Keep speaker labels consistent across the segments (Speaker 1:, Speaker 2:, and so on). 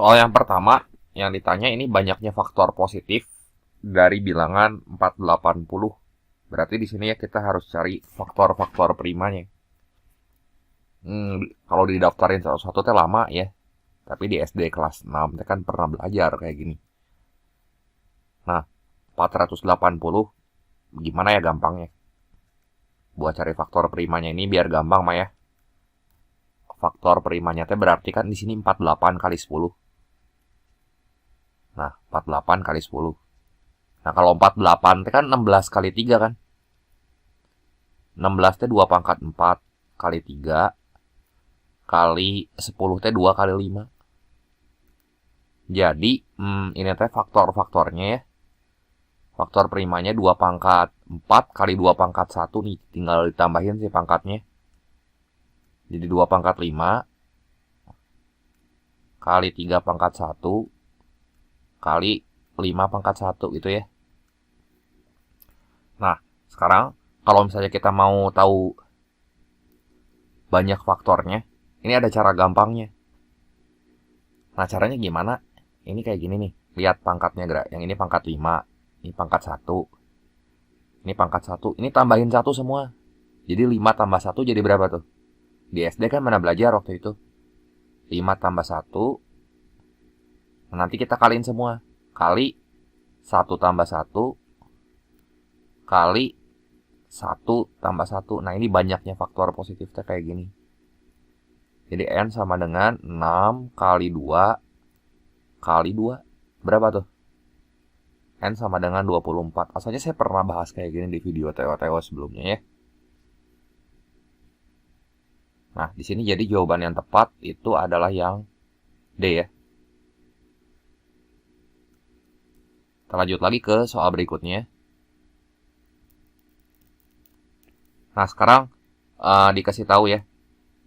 Speaker 1: Soal yang pertama, yang ditanya ini banyaknya faktor positif dari bilangan 480. Berarti di sini ya kita harus cari faktor-faktor primanya. Kalau didaftarin satu-satu teh lama ya. Tapi di SD kelas 6 teh kan pernah belajar kayak gini. Nah, 480 gimana ya gampangnya? Buat cari faktor primanya ini biar gampang mah ya. Faktor primanya teh berarti kan di sini 48 kali 10. Nah, 48 kali 10. Nah, kalau 48 teh kan 16 kali 3 kan. 16 teh 2 pangkat 4 kali 3 kali 10 teh 2 kali 5. Jadi, ini teh faktor-faktornya ya. Faktor primanya 2 pangkat 4 kali 2 pangkat 1 nih. Tinggal ditambahin sih pangkatnya. Jadi 2 pangkat 5 kali 3 pangkat 1 kali 5 pangkat 1 gitu ya. Nah, sekarang kalau misalnya kita mau tahu banyak faktornya, ini ada cara gampangnya. Nah, caranya gimana? Ini kayak gini nih. Lihat pangkatnya, gerak. Yang ini pangkat 5, ini pangkat 1. Ini pangkat 1, ini tambahin 1 semua. Jadi 5 tambah 1 jadi berapa tuh? Di SD kan mana belajar waktu itu? 5 tambah 1. Nah, nanti kita kaliin semua. Kali 1 tambah 1 kali 1 tambah 1. Nah, ini banyaknya faktor positifnya kayak gini. Jadi N sama dengan 6 kali 2 kali 2. Berapa tuh? N sama dengan 24. Asalnya saya pernah bahas kayak gini di video TO-TO sebelumnya ya. Nah, di sini jadi jawaban yang tepat itu adalah yang D ya. Kita lanjut lagi ke soal berikutnya. Nah, sekarang dikasih tahu ya.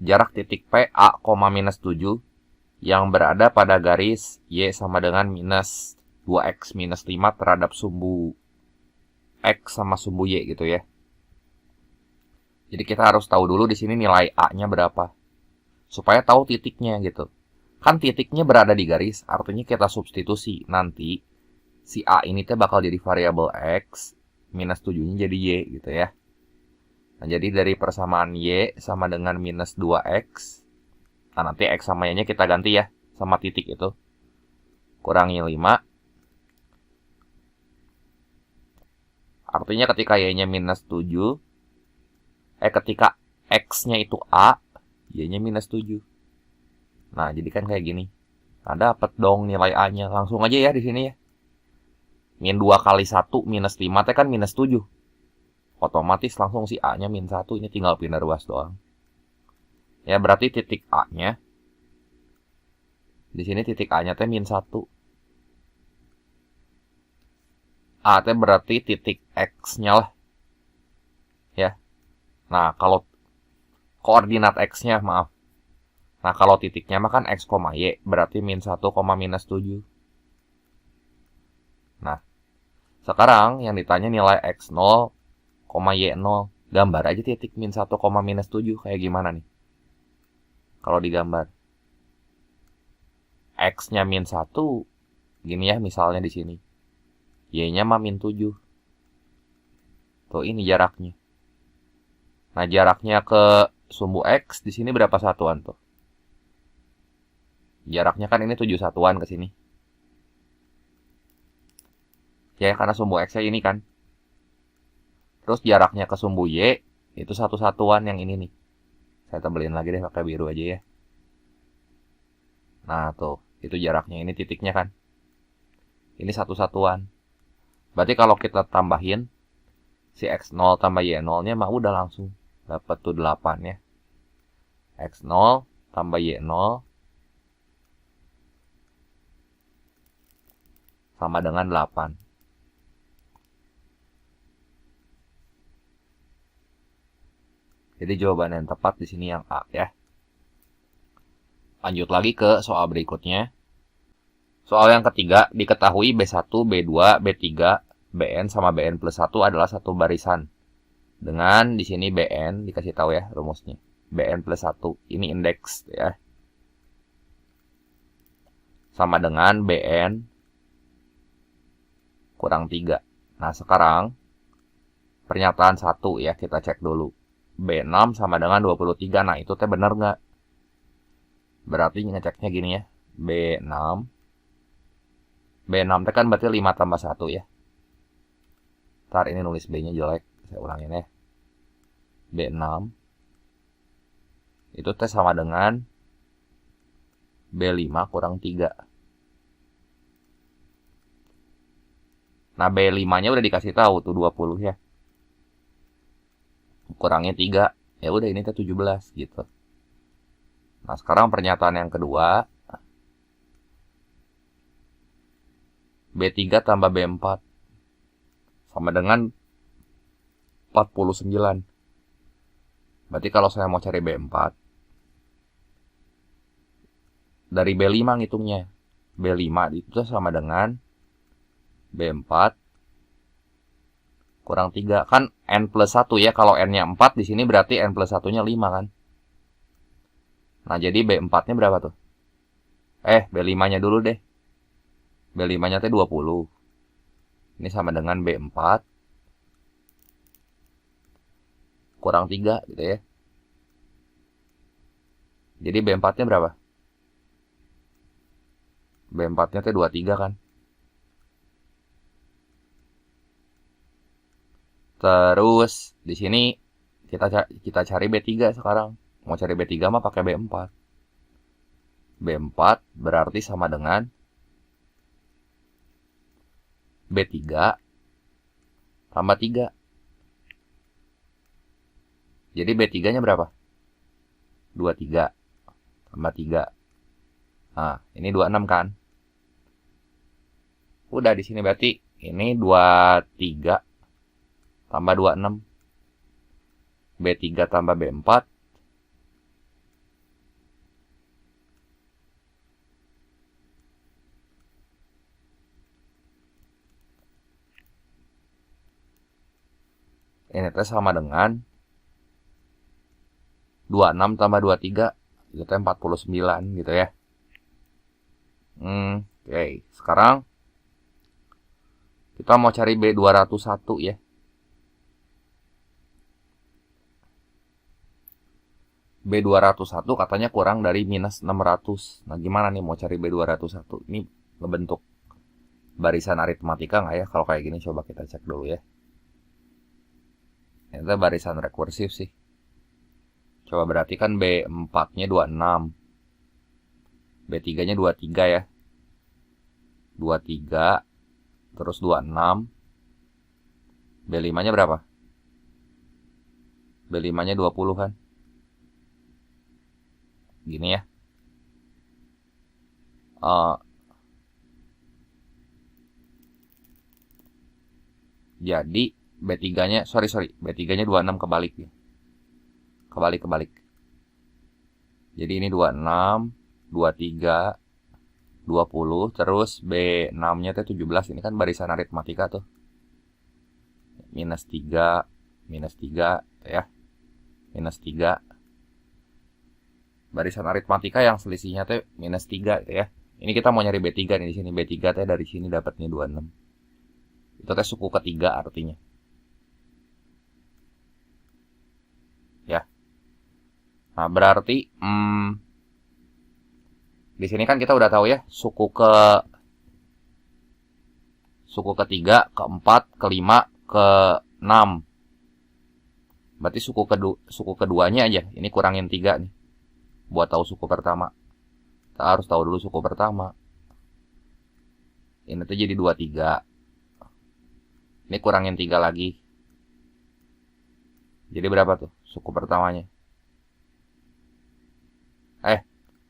Speaker 1: Jarak titik P A, minus 7 yang berada pada garis Y sama dengan minus 2X minus 5 terhadap sumbu X sama sumbu Y gitu ya. Jadi kita harus tahu dulu di sini nilai A-nya berapa. Supaya tahu titiknya gitu. Kan titiknya berada di garis, artinya kita substitusi. Nanti si A ini teh bakal jadi variabel X, minus 7-nya jadi Y gitu ya. Nah, jadi dari persamaan Y sama dengan minus 2X. Nah, nanti X sama Y-nya kita ganti ya, sama titik itu. Kurangi 5. Artinya ketika Y-nya minus 7, ketika X-nya itu A, Y-nya minus 7. Nah, jadi kan kayak gini. Nah, dapat dong nilai A-nya. Langsung aja ya di sini ya. Min 2 kali 1 minus 5 teh kan minus 7. Otomatis langsung si A-nya min 1. Ini tinggal pindah ruas doang. Ya, berarti titik A-nya. Di sini titik A-nya teh min 1. A teh berarti titik X-nya lah. Ya. Nah, kalau koordinat X-nya, maaf. Nah, kalau titiknya mah kan X, Y, berarti min 1, minus 7. Nah, sekarang yang ditanya nilai X0, Y0. Gambar aja titik min 1, minus 7. Kayak gimana nih? Kalau digambar. X-nya min 1, gini ya misalnya di sini. Y-nya mah min 7. Tuh, ini jaraknya. Nah, jaraknya ke sumbu X di sini berapa satuan tuh? Jaraknya kan ini 7 satuan ke sini. Ya, karena sumbu X-nya ini kan. Terus jaraknya ke sumbu Y itu 1 satuan yang ini nih. Saya tebelin lagi deh pakai biru aja ya. Nah, tuh, itu jaraknya, ini titiknya kan. Ini 1 satuan. Berarti kalau kita tambahin si X0 tambah Y0-nya mah udah langsung dapat tuh 8 ya. X0 tambah Y0 sama dengan 8. Jadi jawaban yang tepat di sini yang A ya. Lanjut lagi ke soal berikutnya. Soal yang ketiga, diketahui B1, B2, B3, Bn sama Bn plus 1 adalah satu barisan. Dengan di sini Bn, dikasih tahu ya rumusnya. Bn plus 1, ini indeks ya. sama dengan BN kurang 3. Nah, sekarang pernyataan 1 ya, kita cek dulu. B6 sama dengan 23. Nah, itu teh bener nggak? Berarti ngeceknya gini ya. B6. B6 teh kan berarti 5 tambah 1 ya. Ntar ini nulis B-nya jelek. Saya ulangin ya. B6. Itu teh sama dengan B5 kurang 3. Nah, B5-nya udah dikasih tahu tuh 20 ya. Kurangnya 3. Ya udah ini teh 17 gitu. Nah, sekarang pernyataan yang kedua. B3 tambah B4 sama dengan 49. Berarti kalau saya mau cari B4, dari B5 ngitungnya. B5 itu sama dengan B4 kurang 3. Kan N plus 1 ya. Kalau N-nya 4, di sini berarti N plus 1-nya 5 kan. Nah, jadi B4-nya berapa tuh? B5-nya dulu deh. B5-nya teh 20. Ini sama dengan B4 kurang 3 gitu ya. Jadi B4-nya berapa? B4-nya teh 23 kan. Terus di sini kita cari B3 sekarang. Mau cari B3 mah pakai B4. B4 berarti sama dengan B3 tambah 3. Jadi B3-nya berapa? 23 tambah 3. Nah, ini 26 kan? Udah di sini berarti ini 23 tambah 26. B3 tambah B4. Ini teh sama dengan 26 tambah 23. Itu teh 49 gitu ya. Oke. Sekarang kita mau cari B201 ya. B201 katanya kurang dari minus 600. Nah, gimana nih mau cari B201? Ini ngebentuk barisan aritmatika nggak ya? Kalau kayak gini coba kita cek dulu ya. Ini barisan rekursif sih. Coba berarti kan B4-nya 26. B3-nya 23 ya. 23. Terus 26. B5-nya berapa? B5-nya 20 kan? Gini ya. Jadi B3-nya, B3-nya 26 kebalik ya. Kebalik. Jadi ini 26, 23, 20, terus B6-nya teh 17. Ini kan barisan aritmatika tuh. Minus 3 ya. Minus 3. Barisan aritmatika yang selisihnya teh minus 3 gitu ya. Ini kita mau nyari B3 nih di sini. B3 teh dari sini dapatnya 26. Itu teh suku ketiga artinya. Ya. Nah, berarti di sini kan kita udah tahu ya, suku ketiga, keempat, kelima, keenam. Berarti suku keduanya aja. Ini kurangin 3 nih. Buat tahu suku pertama. Kita harus tahu dulu suku pertama. Ini tuh jadi 23. Ini kurangin 3 lagi. Jadi berapa tuh suku pertamanya?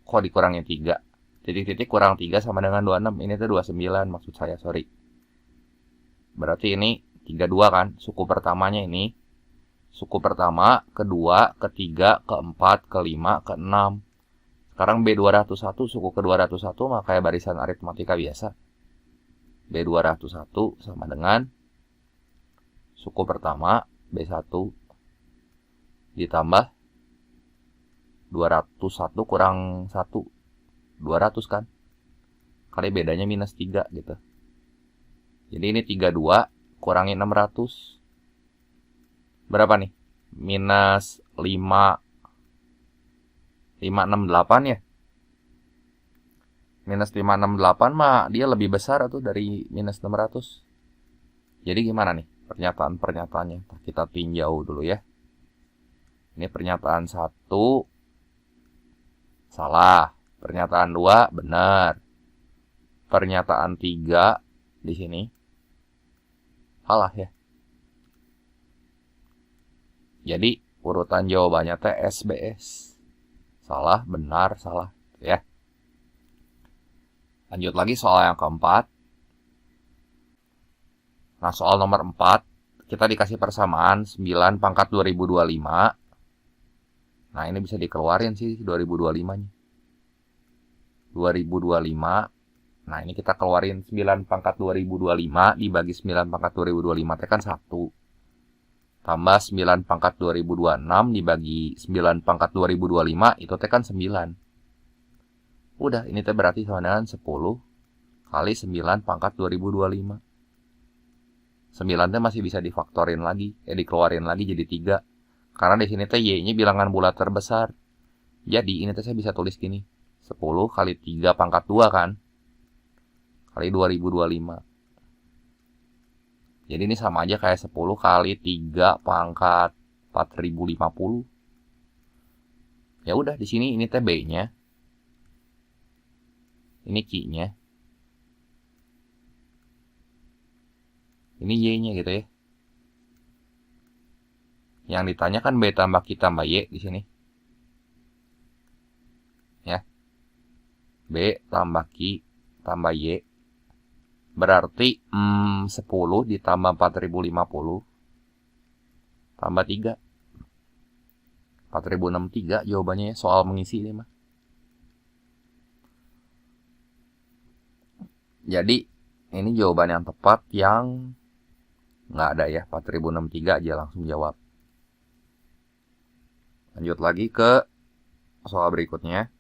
Speaker 1: Kok dikurangin 3? Titik-titik kurang 3 sama dengan 26. Ini tuh 29 maksud saya, sorry. Berarti ini 32 kan? Suku pertamanya ini. Suku pertama, kedua, ketiga, keempat, kelima, keenam. Sekarang B201, suku ke-201 mah kayak barisan aritmatika biasa. B201 sama dengan suku pertama, B1 ditambah 201 kurang 1. 200 kan? kali bedanya minus 3 gitu. Jadi ini 32 kurangi 600. Berapa nih? Minus 568 ya. Minus 568 mah dia lebih besar tuh dari minus 600. Jadi gimana nih pernyataan-pernyataannya? Kita tinjau dulu ya. Ini pernyataan 1 salah. Pernyataan 2 benar. Pernyataan 3 di sini salah ya. Jadi urutan jawabannya teh SBS. Salah, benar, salah ya. Lanjut lagi soal yang keempat. Nah, soal nomor 4, kita dikasih persamaan 9 pangkat 2025. Nah, ini bisa dikeluarin sih 2025-nya. 2025. Nah, ini kita keluarin 9 pangkat 2025 dibagi 9 pangkat 2025 itu kan 1. Tambah 9 pangkat 2026 dibagi 9 pangkat 2025 itu teh kan 9. Udah, ini teh berarti sama dengan 10 kali 9 pangkat 2025. 9 teh masih bisa difaktorin lagi, dikeluarin lagi jadi 3. Karena di sini teh Y-nya bilangan bulat terbesar. Jadi ini teh saya bisa tulis gini. 10 kali 3 pangkat 2 kan? Kali 2025. Jadi ini sama aja kayak 10 kali 3 pangkat 4050. Ya udah, di sini ini teh B-nya. Ini Q-nya. Ini Y-nya gitu ya. Yang ditanya kan B tambah Q tambah Y di sini. Ya. B tambah Q tambah Y. Berarti 10 ditambah 4050 tambah 3. 4063 jawabannya ya, soal mengisi ini mah. Jadi ini jawaban yang tepat yang nggak ada ya, 4063 aja langsung jawab. Lanjut lagi ke soal berikutnya.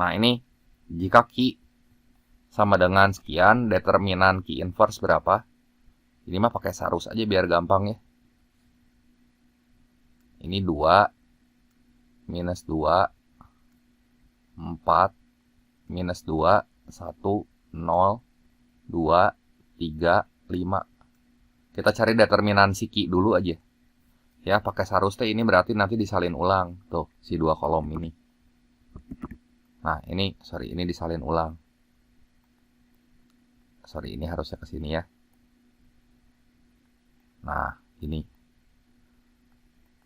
Speaker 1: Nah, ini jika Q sama dengan sekian, determinan Q inverse berapa? Ini mah pakai sarus aja biar gampang ya. Ini 2 minus 2 4 minus 2 1 0 2 3 5. Kita cari determinan si Q dulu aja. Ya, pakai sarus teh ini berarti nanti disalin ulang. Tuh, si 2 kolom ini. Nah, ini disalin ulang. Ini harusnya ke sini ya. Nah, ini.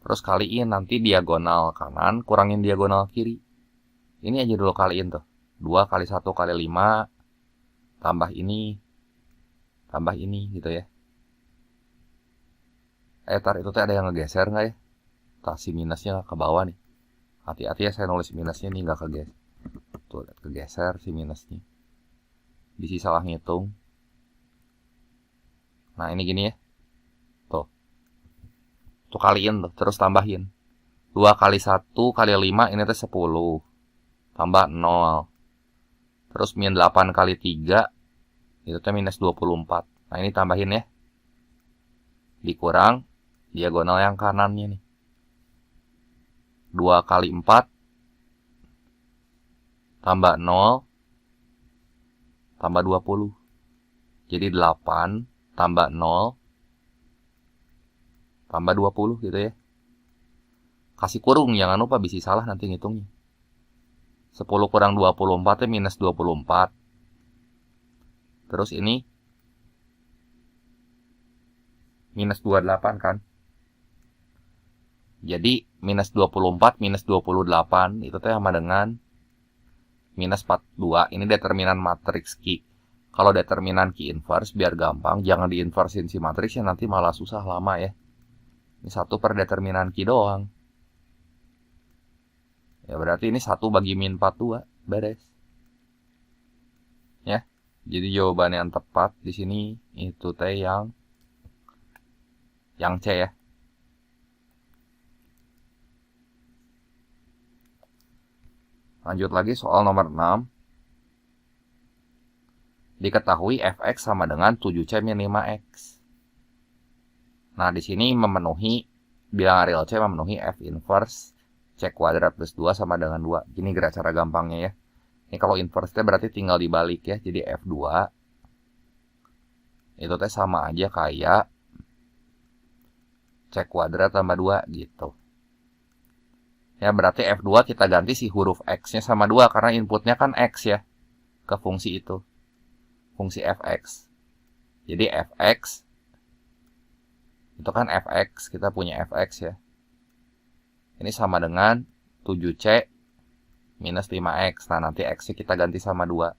Speaker 1: Terus kaliin nanti diagonal kanan, kurangin diagonal kiri. Ini aja dulu kaliin tuh. 2 kali 1 kali 5, tambah ini gitu ya. Tar itu teh ada yang ngegeser nggak ya? Tah, si minusnya ke bawah nih. Hati-hati ya, saya nulis minusnya nih nggak kegeser. Tuh, lihat kegeser si minusnya. Bisa salah ngitung. Nah, ini gini ya. Tuh kaliin tuh, terus tambahin. 2 kali 1 kali 5 ini teh 10. Tambah 0. Terus min 8 kali 3 itu teh minus 24. Nah, ini tambahin ya. Dikurang diagonal yang kanannya nih. 2 kali 4 tambah 0 tambah 20. Jadi 8 tambah 0 tambah 20 gitu ya. Kasih kurung, jangan lupa bisa salah nanti ngitungnya. 10 kurang 24 itu minus 24. Terus ini minus 28 kan. Jadi minus 24 minus 28 itu teh sama dengan minus 42. Ini determinan matriks Q. Kalau determinan Q inverse biar gampang, jangan diinversin si matriksnya, nanti malah susah lama ya. Ini 1 per determinan Q doang. Ya berarti ini 1 bagi min 42, beres. Ya. Jadi jawaban yang tepat di sini itu teh yang C ya. Lanjut lagi soal nomor 6. Diketahui fx sama dengan 7c min 5x. Nah, di sini memenuhi bilangan real c memenuhi f inverse c kuadrat plus 2 sama dengan 2. Gini gerak cara gampangnya ya. Ini kalau inverse berarti tinggal dibalik ya. Jadi f2 itu teh sama aja kayak c kuadrat tambah 2 gitu. Ya, berarti f2 kita ganti si huruf x-nya sama 2 karena inputnya kan x ya ke fungsi itu. Fungsi fx. Jadi fx itu kan fx, kita punya fx ya. Ini sama dengan 7c minus 5x. Nah, nanti x-nya kita ganti sama 2.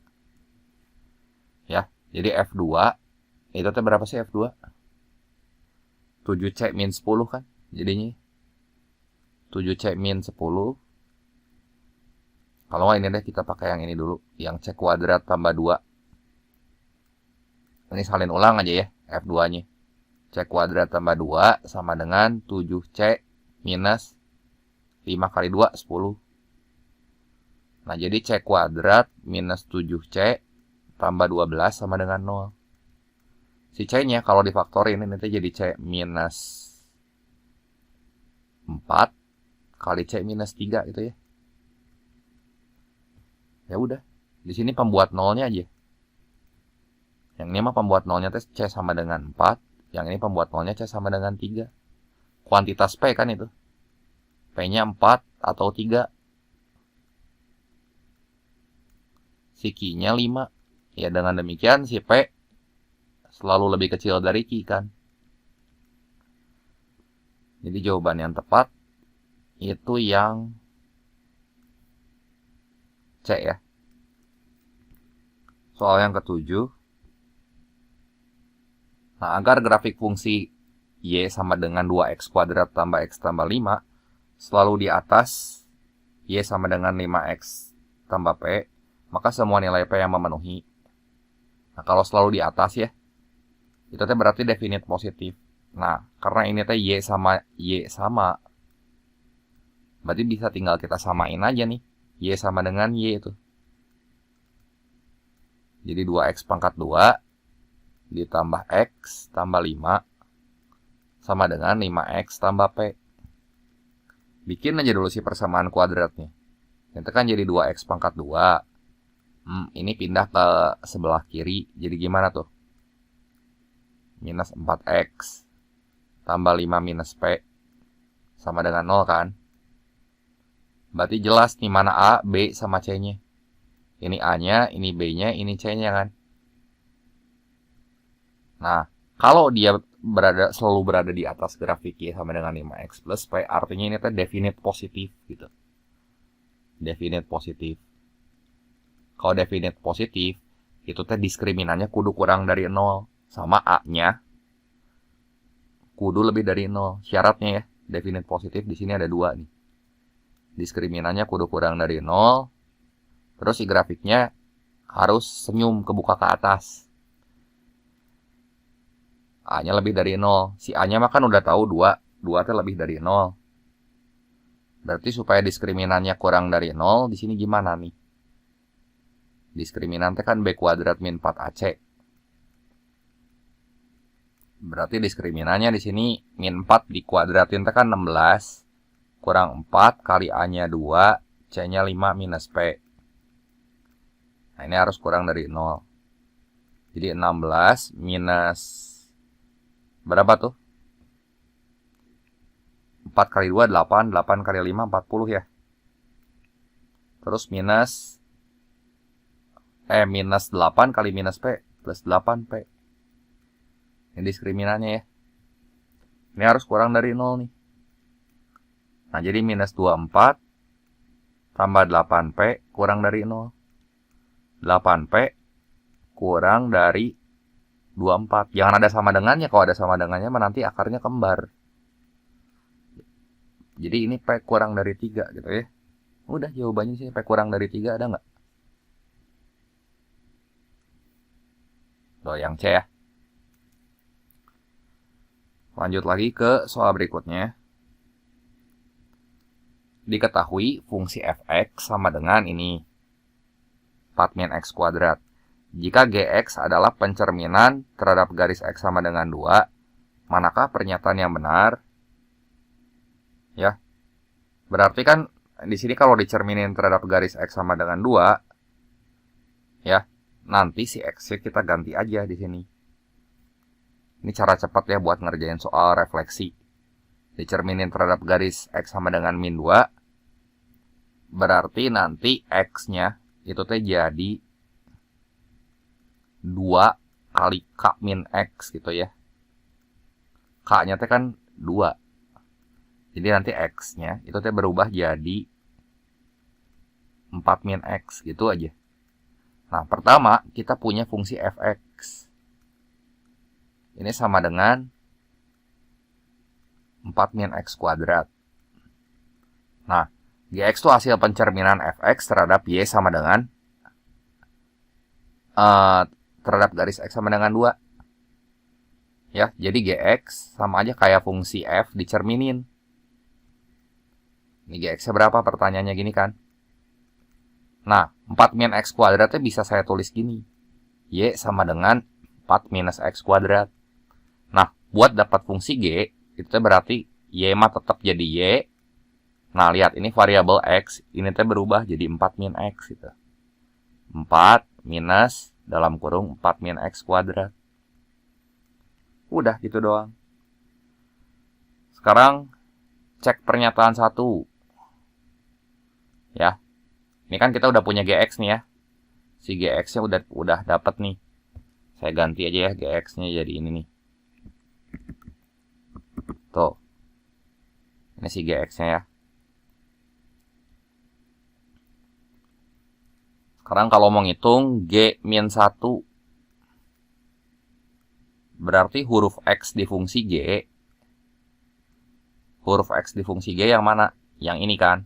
Speaker 1: Ya, jadi f2 itu teh berapa sih f2? 7c min 10 kan? Jadinya 7c min 10. Kalau nggak ini deh kita pakai yang ini dulu, yang c kuadrat tambah 2. Ini salin ulang aja ya, f2-nya. C kuadrat tambah 2 sama dengan 7c minus 5 kali 2, 10. Nah, jadi c kuadrat minus 7c tambah 12 sama dengan 0. Si c-nya kalau difaktorin ini nanti jadi c minus 4 kali c minus 3 gitu ya. Ya udah, di sini pembuat nolnya aja. Yang ini mah pembuat nolnya c sama dengan 4. Yang ini pembuat nolnya c sama dengan 3. Kuantitas P kan itu. P-nya 4 atau 3. Si Q-nya 5. Ya, dengan demikian si P selalu lebih kecil dari Q kan. Jadi jawaban yang tepat itu yang C ya. Soal yang ke-7. Nah, agar grafik fungsi Y sama dengan 2x kuadrat tambah x tambah 5 selalu di atas Y sama dengan 5x tambah P, maka semua nilai P yang memenuhi. Nah, kalau selalu di atas ya, itu teh berarti definite positif. Nah, karena ini teh Y sama, berarti bisa tinggal kita samain aja nih. Y sama dengan Y itu. Jadi 2x pangkat 2 ditambah x tambah 5 sama dengan 5x tambah P. Bikin aja dulu si persamaan kuadratnya. Ini kan jadi 2x pangkat 2. Ini pindah ke sebelah kiri. Jadi gimana tuh? Minus 4x tambah 5 minus P sama dengan 0 kan? Berarti jelas nih mana A, B, sama C-nya. Ini A-nya, ini B-nya, ini C-nya kan? Nah, kalau dia selalu berada di atas grafik Y sama dengan 5x plus P, artinya ini teh definite positif gitu. Definite positif. Kalau definite positif, itu teh diskriminannya kudu kurang dari 0. Sama A-nya kudu lebih dari 0. Syaratnya ya, definite positif di sini ada 2 nih. Diskriminannya kudu kurang dari 0. Terus si grafiknya harus senyum kebuka ke atas. A-nya lebih dari 0. Si A-nya mah kan udah tahu 2. 2 teh lebih dari 0. Berarti supaya diskriminannya kurang dari 0, di sini gimana nih? Diskriminan teh kan B kuadrat min 4AC. Berarti diskriminannya di sini min 4 dikuadratin teh kan 16. Kurang 4 kali A-nya 2, C-nya 5 minus P. Nah, ini harus kurang dari 0. Jadi 16 minus berapa tuh? 4 kali 2, 8. 8 kali 5, 40 ya. Terus minus 8 kali minus P plus 8P. Ini diskriminannya ya. Ini harus kurang dari 0 nih. Nah, jadi minus 24 tambah 8P kurang dari 0. 8P kurang dari 24. Jangan ada sama dengannya. Kalau ada sama dengannya, nanti akarnya kembar. Jadi ini P kurang dari 3 gitu ya. Udah jawabannya sih P kurang dari 3 ada nggak? Tuh yang C ya. Lanjut lagi ke soal berikutnya. diketahui fungsi fx sama dengan ini 4 min x kuadrat. Jika gx adalah pencerminan terhadap garis x sama dengan 2, manakah pernyataan yang benar? Ya. Berarti kan di sini kalau dicerminin terhadap garis x sama dengan 2, ya, nanti si x-nya kita ganti aja di sini. Ini cara cepat ya buat ngerjain soal refleksi. Dicerminin terhadap garis x sama dengan min 2, berarti nanti x-nya itu teh jadi 2 kali k min x gitu ya. K-nya teh kan 2. Jadi nanti x-nya itu teh berubah jadi 4 min x gitu aja. Nah, pertama kita punya fungsi fx. Ini sama dengan 4 min x kuadrat. Nah, gx itu hasil pencerminan fx terhadap y sama dengan terhadap garis x sama dengan 2. Ya, jadi gx sama aja kayak fungsi f dicerminin. Ini gx-nya berapa? Pertanyaannya gini kan. Nah, 4 min x kuadratnya bisa saya tulis gini. Y sama dengan 4 minus x kuadrat. Nah, buat dapat fungsi g, itu berarti y mah tetap jadi y. Nah, lihat ini variabel x, ini teh berubah jadi 4 min x gitu. 4 minus dalam kurung 4 min x kuadrat. Udah gitu doang. Sekarang cek pernyataan 1. Ya. Ini kan kita udah punya gx nih ya. Si gx-nya udah dapat nih. Saya ganti aja ya gx-nya jadi ini nih. Tuh. Ini si gx-nya ya. Sekarang kalau mau ngitung G min 1, berarti huruf X di fungsi G. Huruf X di fungsi G yang mana? Yang ini kan.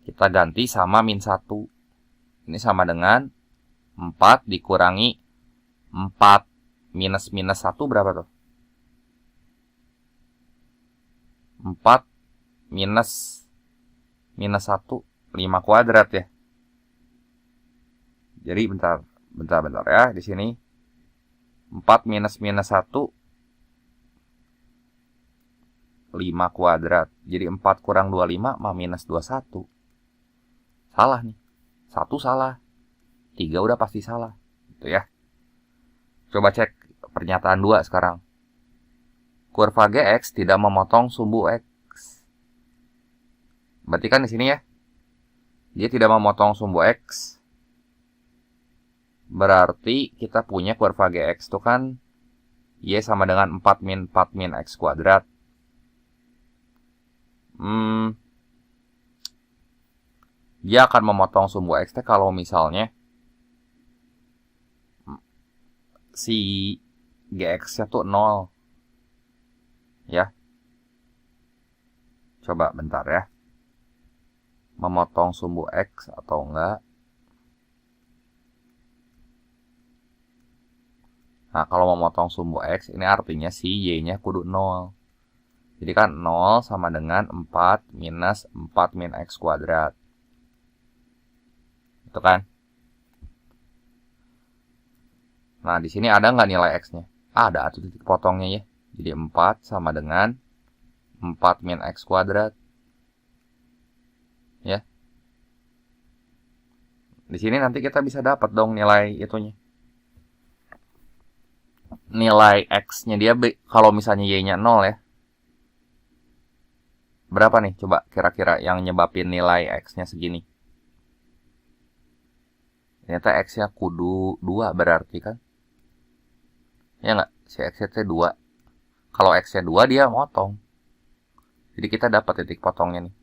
Speaker 1: Kita ganti sama min 1. Ini sama dengan 4 dikurangi 4 minus 1 berapa tuh? 4 minus 1, 5 kuadrat ya. Jadi bentar ya di sini 4 minus 1 5 kuadrat. Jadi 4 kurang 25 mah minus 21. Salah nih. 1 salah. 3 udah pasti salah. Gitu ya. Coba cek pernyataan 2 sekarang. Kurva gx tidak memotong sumbu x. Berarti kan di sini ya. Dia tidak memotong sumbu x. Berarti kita punya kurva gx itu kan y sama dengan 4 min x kuadrat. Dia akan memotong sumbu x kalau misalnya si gx-nya tuh 0. Ya. Coba bentar ya. Memotong sumbu x atau enggak. Nah, kalau memotong sumbu x, ini artinya si y-nya kudu 0. Jadi kan 0 sama dengan 4 minus 4 min x kuadrat. Itu kan. Nah, di sini ada nggak nilai x-nya? Ada tuh titik potongnya ya. Jadi 4 sama dengan 4 min x kuadrat. Ya. Di sini nanti kita bisa dapat dong nilai itunya. Nilai x-nya dia kalau misalnya y-nya 0 ya. Berapa nih coba kira-kira yang nyebabin nilai x-nya segini? Ternyata x-nya kudu 2 berarti kan? Ya nggak? Si x-nya 2. Kalau x-nya 2 dia motong. Jadi kita dapat titik potongnya nih.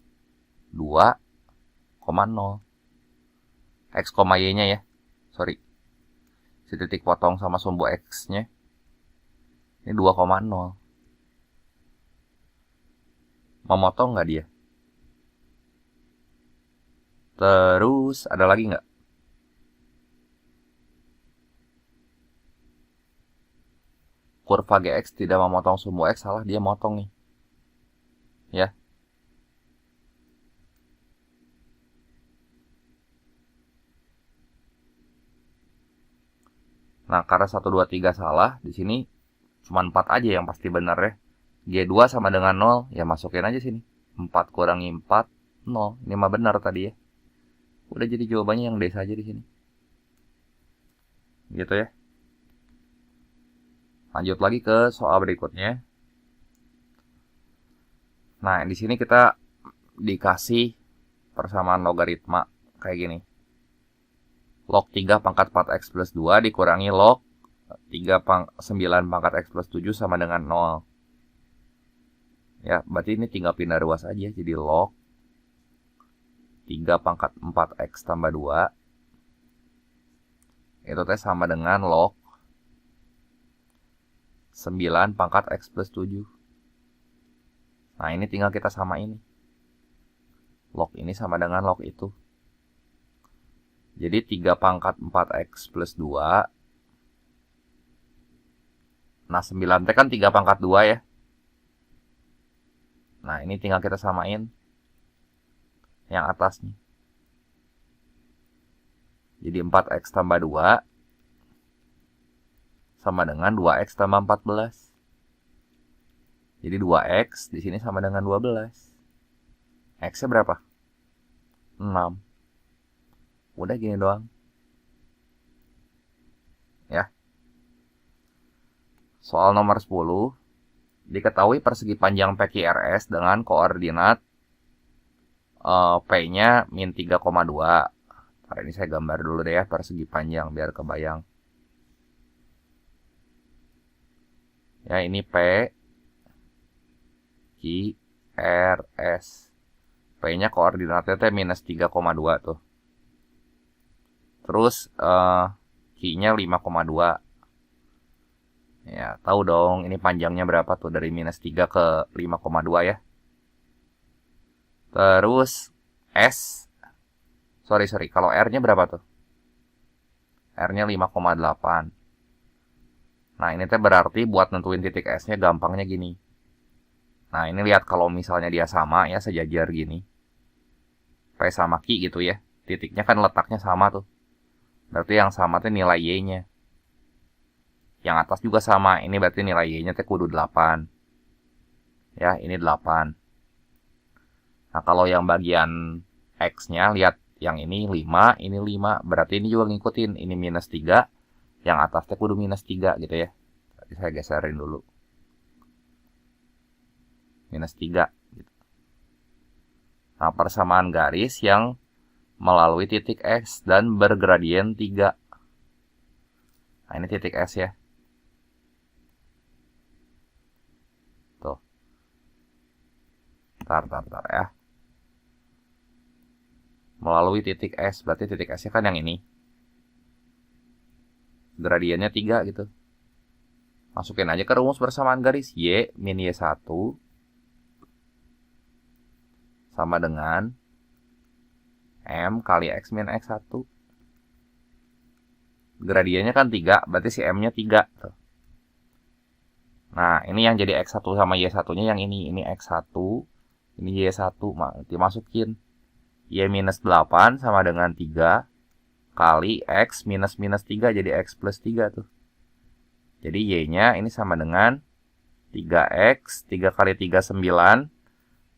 Speaker 1: 2,0. X, y-nya ya. Sorry. Si titik potong sama sumbu x-nya. Ini 2,0. Memotong nggak dia? Terus ada lagi nggak? Kurva gx tidak memotong sumbu x, salah dia motong nih. Ya. Nah, karena 1, 2, 3 salah, di sini cuma 4 aja yang pasti benar ya. G2 sama dengan 0, ya masukin aja sini. 4 kurangi 4, 0. Ini mah benar tadi ya. Udah jadi jawabannya yang D saja di sini. Gitu ya. Lanjut lagi ke soal berikutnya. Nah, di sini kita dikasih persamaan logaritma kayak gini. Log 3 pangkat 4x plus 2 dikurangi log 9 pangkat x plus 7 sama dengan 0. Ya, berarti ini tinggal pindah ruas aja. Jadi log 3 pangkat 4x tambah 2. Itu teh sama dengan log 9 pangkat x plus 7. Nah, ini tinggal kita samain. Log ini sama dengan log itu. Jadi 3 pangkat 4x plus 2. Nah, 9 teh kan 3 pangkat 2 ya. Nah, ini tinggal kita samain yang atasnya. Jadi 4x tambah 2 sama dengan 2x tambah 14. Jadi 2x di sini sama dengan 12. X-nya berapa? 6. Udah gini doang. Ya. Soal nomor 10. Diketahui persegi panjang PQRS dengan koordinat P-nya min 3,2. Nah, ini saya gambar dulu deh ya persegi panjang biar kebayang. Ya, ini P Q R S. P-nya koordinatnya T minus 3,2 tuh. Terus Q-nya 5,2. Ya, tahu dong ini panjangnya berapa tuh dari minus 3 ke 5,2 ya. Terus S. Sorry. Kalau R-nya berapa tuh? R-nya 5,8. Nah, ini teh berarti buat nentuin titik S-nya gampangnya gini. Nah, ini lihat kalau misalnya dia sama ya, sejajar gini. P sama Q gitu ya. Titiknya kan letaknya sama tuh. Berarti yang sama tuh nilai Y-nya. Yang atas juga sama. Ini berarti nilai Y-nya tuh kudu 8. Ya, ini 8. Nah, kalau yang bagian X-nya, lihat yang ini 5, ini 5. Berarti ini juga ngikutin. Ini minus 3. Yang atasnya kudu minus 3 gitu ya. Tadi saya geserin dulu. Minus 3. Gitu. Nah, persamaan garis yang melalui titik X dan bergradien 3. Nah, ini titik S ya. Tuh. Bentar ya. Melalui titik S, berarti titik S-nya kan yang ini. Gradiennya 3 gitu. Masukin aja ke rumus persamaan garis. Y min Y1 sama dengan M kali X min X1. Gradiennya kan 3, berarti si M-nya 3. Tuh. Nah, ini yang jadi X1 sama Y1-nya yang ini. Ini X1, ini Y1. Dimasukin. Y minus 8 sama dengan 3 kali X minus 3 jadi X plus 3 tuh. Jadi Y-nya ini sama dengan 3X, 3 kali 3 9,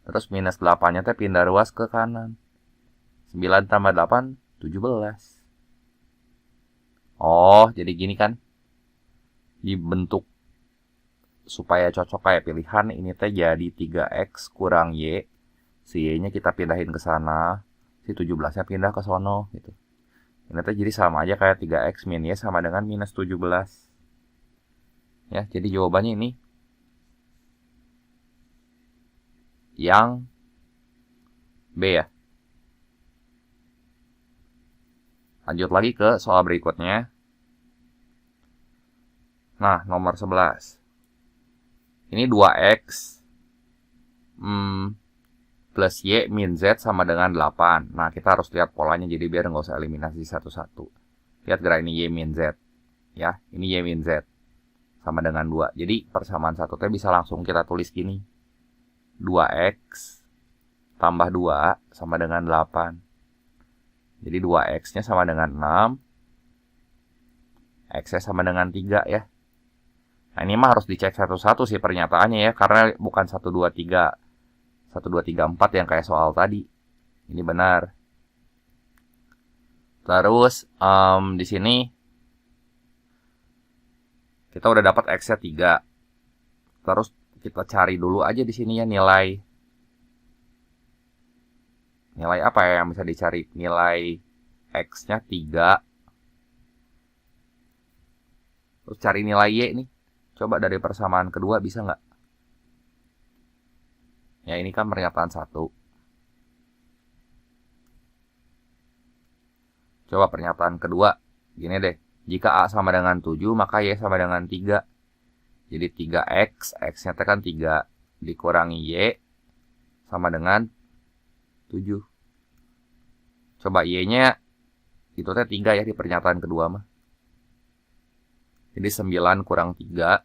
Speaker 1: terus minus 8-nya teh pindah ruas ke kanan. 9 tambah 8, 17. Oh, jadi gini kan. Dibentuk supaya cocok kayak pilihan, ini teh jadi 3X kurang Y. Si Y-nya kita pindahin ke sana, si 17-nya pindah ke sono gitu. Ini teh jadi sama aja kayak 3X min Y sama dengan minus 17. Ya, jadi jawabannya ini yang B ya. Lanjut lagi ke soal berikutnya. Nah, nomor 11. Ini 2X plus Y min Z sama dengan 8. Nah, kita harus lihat polanya jadi biar nggak usah eliminasi satu-satu. Lihat gerak ini Y min Z. Ya, ini Y min Z. Sama dengan 2. Jadi, persamaan satu T bisa langsung kita tulis gini. 2X tambah 2 sama dengan 8. Jadi 2X-nya sama dengan 6. X sama dengan 3 ya. Nah ini mah harus dicek satu-satu sih pernyataannya ya, karena bukan 1, 2, 3, 1, 2, 3, 4 yang kayak soal tadi. Ini benar. Terus di sini kita udah dapat X-nya 3. Terus kita cari dulu aja di sini ya nilai apa ya yang bisa dicari? Nilai X-nya 3. Terus cari nilai Y nih. Coba dari persamaan kedua bisa nggak? Ya ini kan pernyataan 1. Coba pernyataan kedua. Gini deh. Jika A sama dengan 7, maka Y sama dengan 3. Jadi 3X, X-nya kan 3. Dikurangi Y sama dengan 7. Coba Y-nya itu teh 3 ya di pernyataan kedua mah. Jadi 9 kurang 3.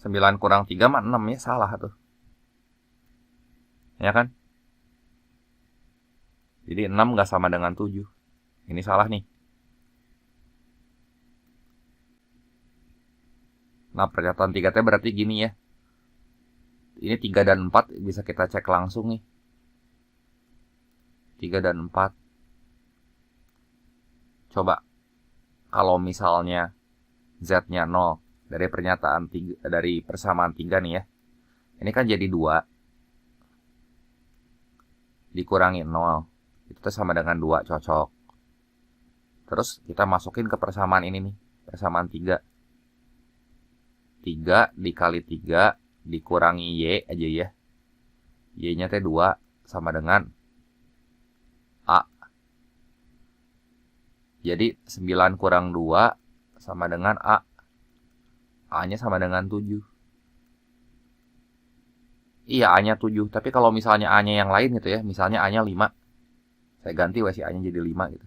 Speaker 1: 9 kurang 3 mah 6 ya, salah tuh. Ya kan? Jadi 6 nggak sama dengan 7. Ini salah nih. Nah, pernyataan 3 teh berarti gini ya. Ini 3 dan 4 bisa kita cek langsung nih. 3 dan 4. Coba. Kalau misalnya Z-nya 0 dari pernyataan 3, dari persamaan 3 nih ya. Ini kan jadi 2. Dikurangi 0. Itu sama dengan 2, cocok. Terus kita masukin ke persamaan ini nih. Persamaan 3. 3 dikali 3 dikurangi Y aja ya. Y-nya teh 2 sama dengan A. Jadi 9 kurang 2 sama dengan A. A-nya sama dengan 7. Iya, A-nya 7. Tapi kalau misalnya A-nya yang lain gitu ya. Misalnya A-nya 5. Saya ganti si A-nya jadi 5 gitu.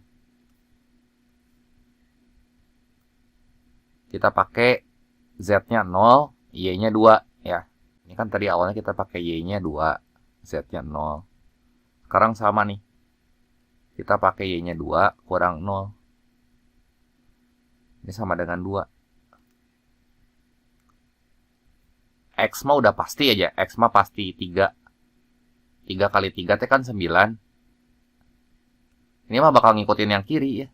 Speaker 1: Kita pakai Z-nya 0, Y-nya 2 ya. Ini kan tadi awalnya kita pakai Y-nya 2, Z-nya 0. Sekarang sama nih. Kita pakai Y-nya 2 kurang 0. Ini sama dengan 2. X mah udah pasti aja. X mah pasti 3. 3 kali 3 teh kan 9. Ini mah bakal ngikutin yang kiri ya.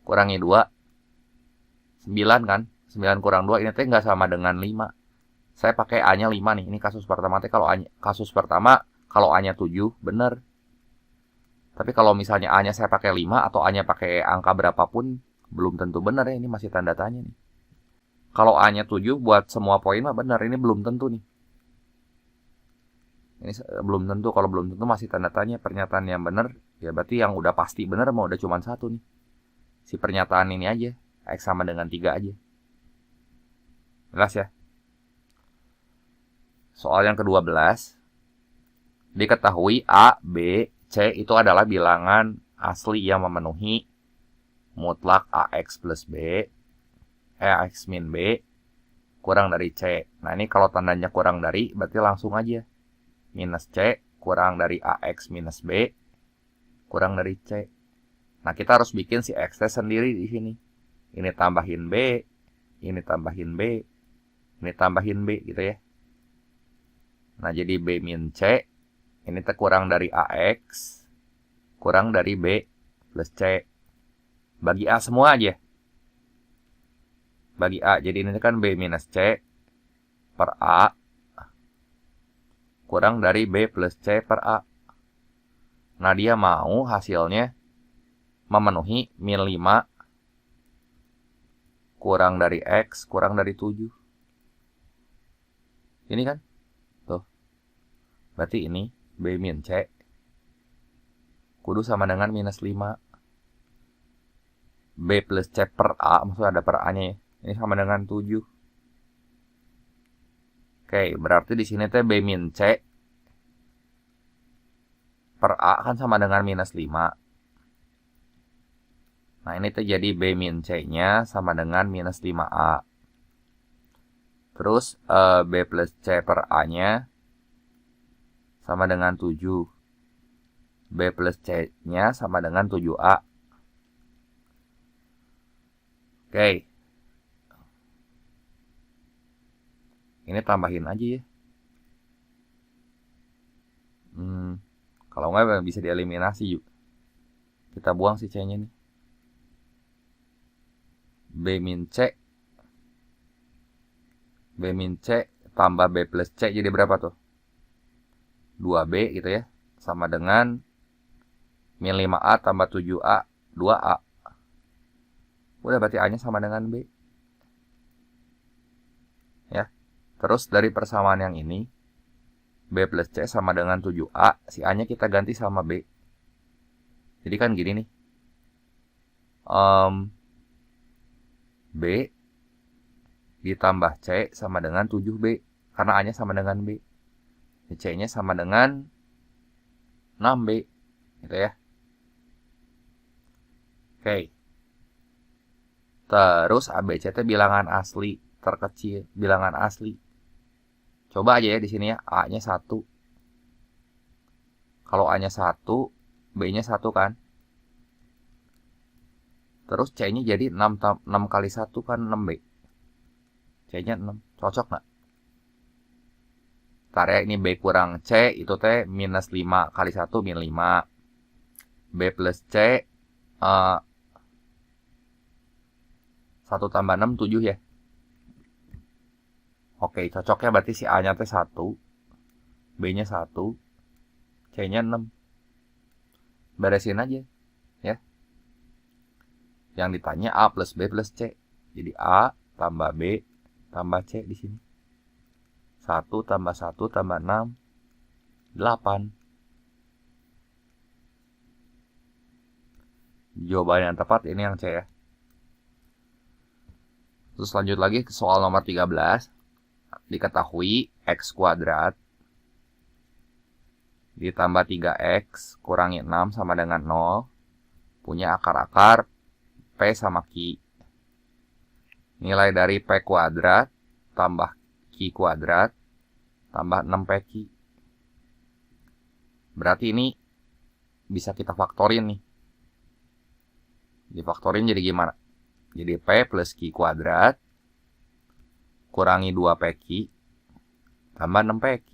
Speaker 1: Kurangi 2. 9 kan. 9 kurang 2 ini teh nggak sama dengan 5. Saya pakai A-nya 5 nih. Ini kasus pertama teh kalau A-nya 7 bener. Tapi kalau misalnya A-nya saya pakai 5 atau A-nya pakai angka berapapun belum tentu bener ya. Ini masih tanda tanya nih. Kalau A-nya 7 buat semua poin mah bener. Ini belum tentu nih. Ini belum tentu. Kalau belum tentu masih tanda tanya. Pernyataan yang bener ya berarti yang udah pasti bener mau udah cuma 1 nih. Si pernyataan ini aja. X sama dengan 3 aja. Jelas ya. Soal yang ke-12. Diketahui A, B, C itu adalah bilangan asli yang memenuhi mutlak AX plus B, AX min B, kurang dari C. Nah ini kalau tandanya kurang dari, berarti langsung aja. Minus C, kurang dari AX minus B, kurang dari C. Nah kita harus bikin si X sendiri di sini. Ini tambahin B, ini tambahin B, ini tambahin B gitu ya. Nah jadi B min C, ini kurang dari AX, kurang dari B plus C. Bagi A semua aja. Bagi A, jadi ini kan B minus C per A, kurang dari B plus C per A. Nah dia mau hasilnya memenuhi min 5, kurang dari X, kurang dari 7. Ini kan? Tuh. Berarti ini B min C kudu sama dengan minus 5. B plus C per A, maksudnya ada per A-nya ya. Ini sama dengan 7. Oke, berarti di sini teh B min C per A kan sama dengan minus 5. Nah, ini terjadi B min C-nya sama dengan minus 5A. Terus B plus C per A-nya sama dengan 7. B plus C-nya sama dengan 7A. Oke. Ini tambahin aja ya. Kalau nggak bisa dieliminasi yuk. Kita buang si C-nya nih. B min C. B min C tambah B plus C jadi berapa tuh? 2B gitu ya. Sama dengan min 5A tambah 7A, 2A. Udah berarti A-nya sama dengan B. Ya. Terus dari persamaan yang ini, B plus C sama dengan 7A, si A-nya kita ganti sama B. Jadi kan gini nih. B ditambah C sama dengan 7B. Karena A-nya sama dengan B. C-nya sama dengan 6B. Gitu ya. Oke. Terus ABC itu bilangan asli terkecil, bilangan asli. Coba aja ya di sini ya, A-nya 1. Kalau A-nya 1, B-nya 1 kan. Terus C-nya jadi 6 kali 1 kan 6B. C-nya 6. Cocok nggak? Ntar ya, ini B kurang C, itu teh minus 5 kali 1 min 5. B plus C, 1 tambah 6, 7 ya. Oke, cocoknya berarti si A-nya teh 1, B-nya 1, C-nya 6. Beresin aja, ya. Yang ditanya A plus B plus C. Jadi A tambah B tambah C di sini. 1 tambah 1 tambah 6, 8. Jawaban yang tepat ini yang C ya. Terus lanjut lagi ke soal nomor 13. Diketahui X kuadrat ditambah 3X kurangi 6 sama dengan 0 punya akar-akar P sama Q. Nilai dari P kuadrat tambah Q kuadrat tambah 6PQ. Berarti ini bisa kita faktorin nih. Difaktorin jadi gimana? Jadi P plus Q kuadrat kurangi 2PQ tambah 6PQ.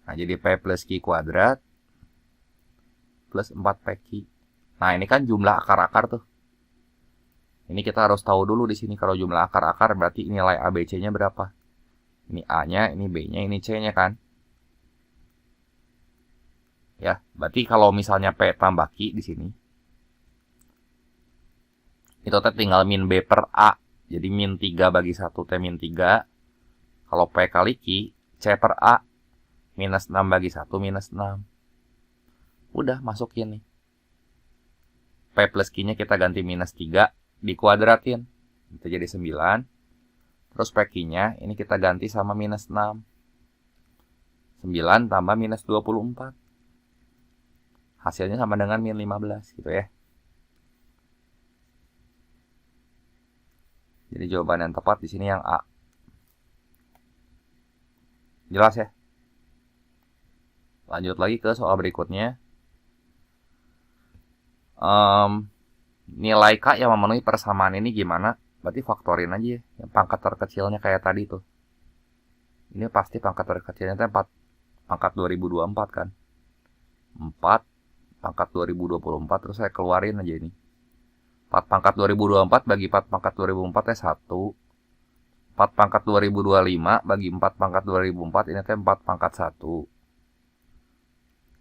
Speaker 1: Nah, jadi P plus Q kuadrat plus 4PQ. Nah, ini kan jumlah akar-akar tuh. Ini kita harus tahu dulu di sini kalau jumlah akar-akar berarti nilai ABC-nya berapa. Ini A-nya, ini B-nya, ini C-nya kan. Ya, berarti kalau misalnya P tambah Q di sini, itu teh tinggal min B per A. Jadi min 3 bagi 1 teh min 3. Kalau P kali Q, C per A. Minus 6 bagi 1 minus 6. Udah masukin nih. P plus Q-nya kita ganti minus 3. Dikuadratin. Itu jadi 9. Terus P Q-nya ini kita ganti sama minus 6. 9 tambah minus 24. Hasilnya sama dengan min 15 gitu ya. Jadi jawaban yang tepat di sini yang A. Jelas ya? Lanjut lagi ke soal berikutnya. Nilai K yang memenuhi persamaan ini gimana? Berarti faktorin aja ya. Yang pangkat terkecilnya kayak tadi tuh. Ini pasti pangkat terkecilnya 4 pangkat 2024 kan. 4 pangkat 2024 terus saya keluarin aja ini. 4 pangkat 2024 bagi 4 pangkat 2004 teh 1. 4 pangkat 2025 bagi 4 pangkat 2004 ini teh 4 pangkat 1.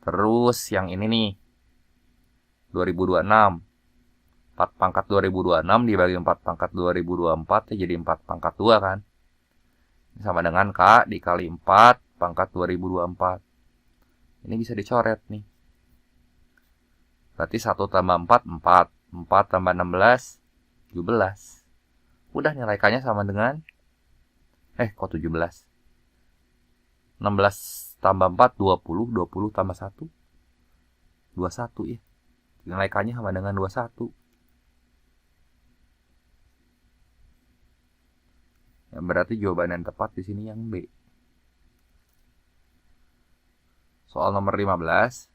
Speaker 1: Terus yang ini nih 2026. 4 pangkat 2026 dibagi 4 pangkat 2024 ya jadi 4 pangkat 2 kan. Ini sama dengan K dikali 4 pangkat 2024. Ini bisa dicoret nih. Berarti 1 tambah 4, 4. 4 tambah 16, 17. Udah nilai K-nya sama dengan kok 17? 16 tambah 4, 20. 20 tambah 1, 21 ya. Nilai K-nya sama dengan 21. Ya, berarti jawaban yang tepat di sini yang B. Soal nomor 15.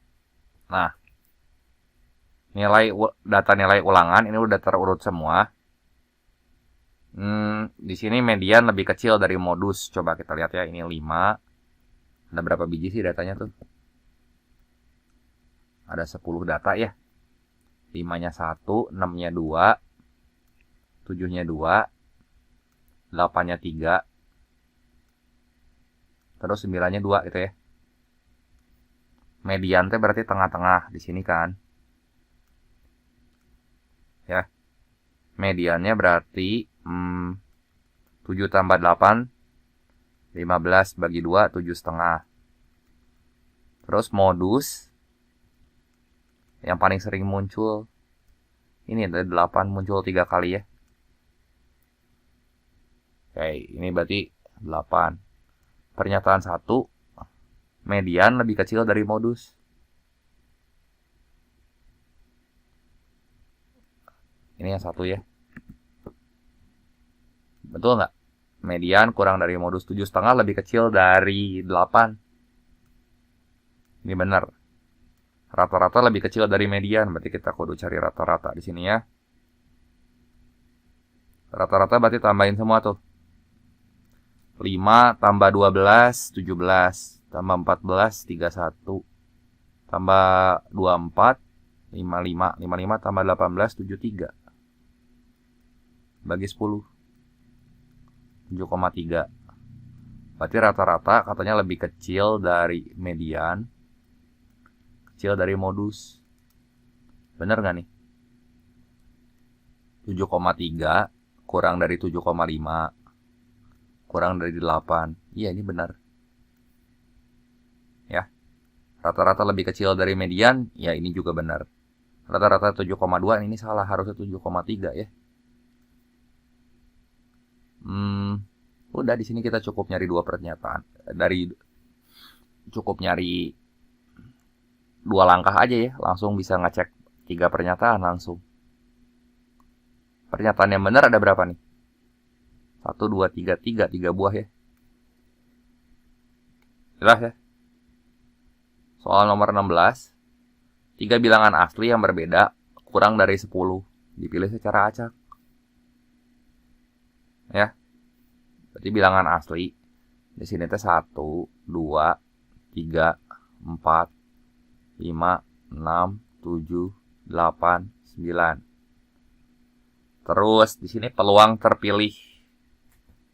Speaker 1: Nah, Data nilai ulangan ini udah terurut semua. Di sini median lebih kecil dari modus. Coba kita lihat ya, ini 5. Ada berapa biji sih datanya tuh? Ada 10 data ya. 5-nya 1, 6-nya 2, 7-nya 2, 8-nya 3, terus 9-nya 2 gitu ya. Median teh berarti tengah-tengah di sini kan. Ya. Mediannya berarti 7 tambah 8, 15 bagi 2, 7,5. Terus modus yang paling sering muncul, ini ada 8 muncul 3 kali ya. Oke, ini berarti 8. Pernyataan 1, median lebih kecil dari modus. Ini yang 1 ya. Betul nggak? Median kurang dari modus. 7,5 lebih kecil dari 8. Ini benar. Rata-rata lebih kecil dari median. Berarti kita kudu cari rata-rata di sini ya. Rata-rata berarti tambahin semua tuh. 5 tambah 12, 17. Tambah 14, 31. Tambah 24, 55. 55 tambah 18, 73. Bagi 10. 7,3. Berarti rata-rata katanya lebih kecil dari median, kecil dari modus. Bener gak nih? 7,3 kurang dari 7,5 kurang dari 8. Iya, ini benar. Ya. Rata-rata lebih kecil dari median, ya ini juga benar. Rata-rata 7,2, ini salah, harusnya 7,3 ya. Udah di sini kita cukup nyari 2 pernyataan. Cukup nyari 2 langkah aja ya, langsung bisa ngecek 3 pernyataan langsung. Pernyataan yang benar ada berapa nih? 1, 2, 3, 3 buah ya. Jelas ya? Soal nomor 16. 3 bilangan asli yang berbeda kurang dari 10. Dipilih secara acak. Ya. Berarti bilangan asli. Di sini teh 1, 2, 3, 4, 5, 6, 7, 8, 9. Terus di sini peluang terpilih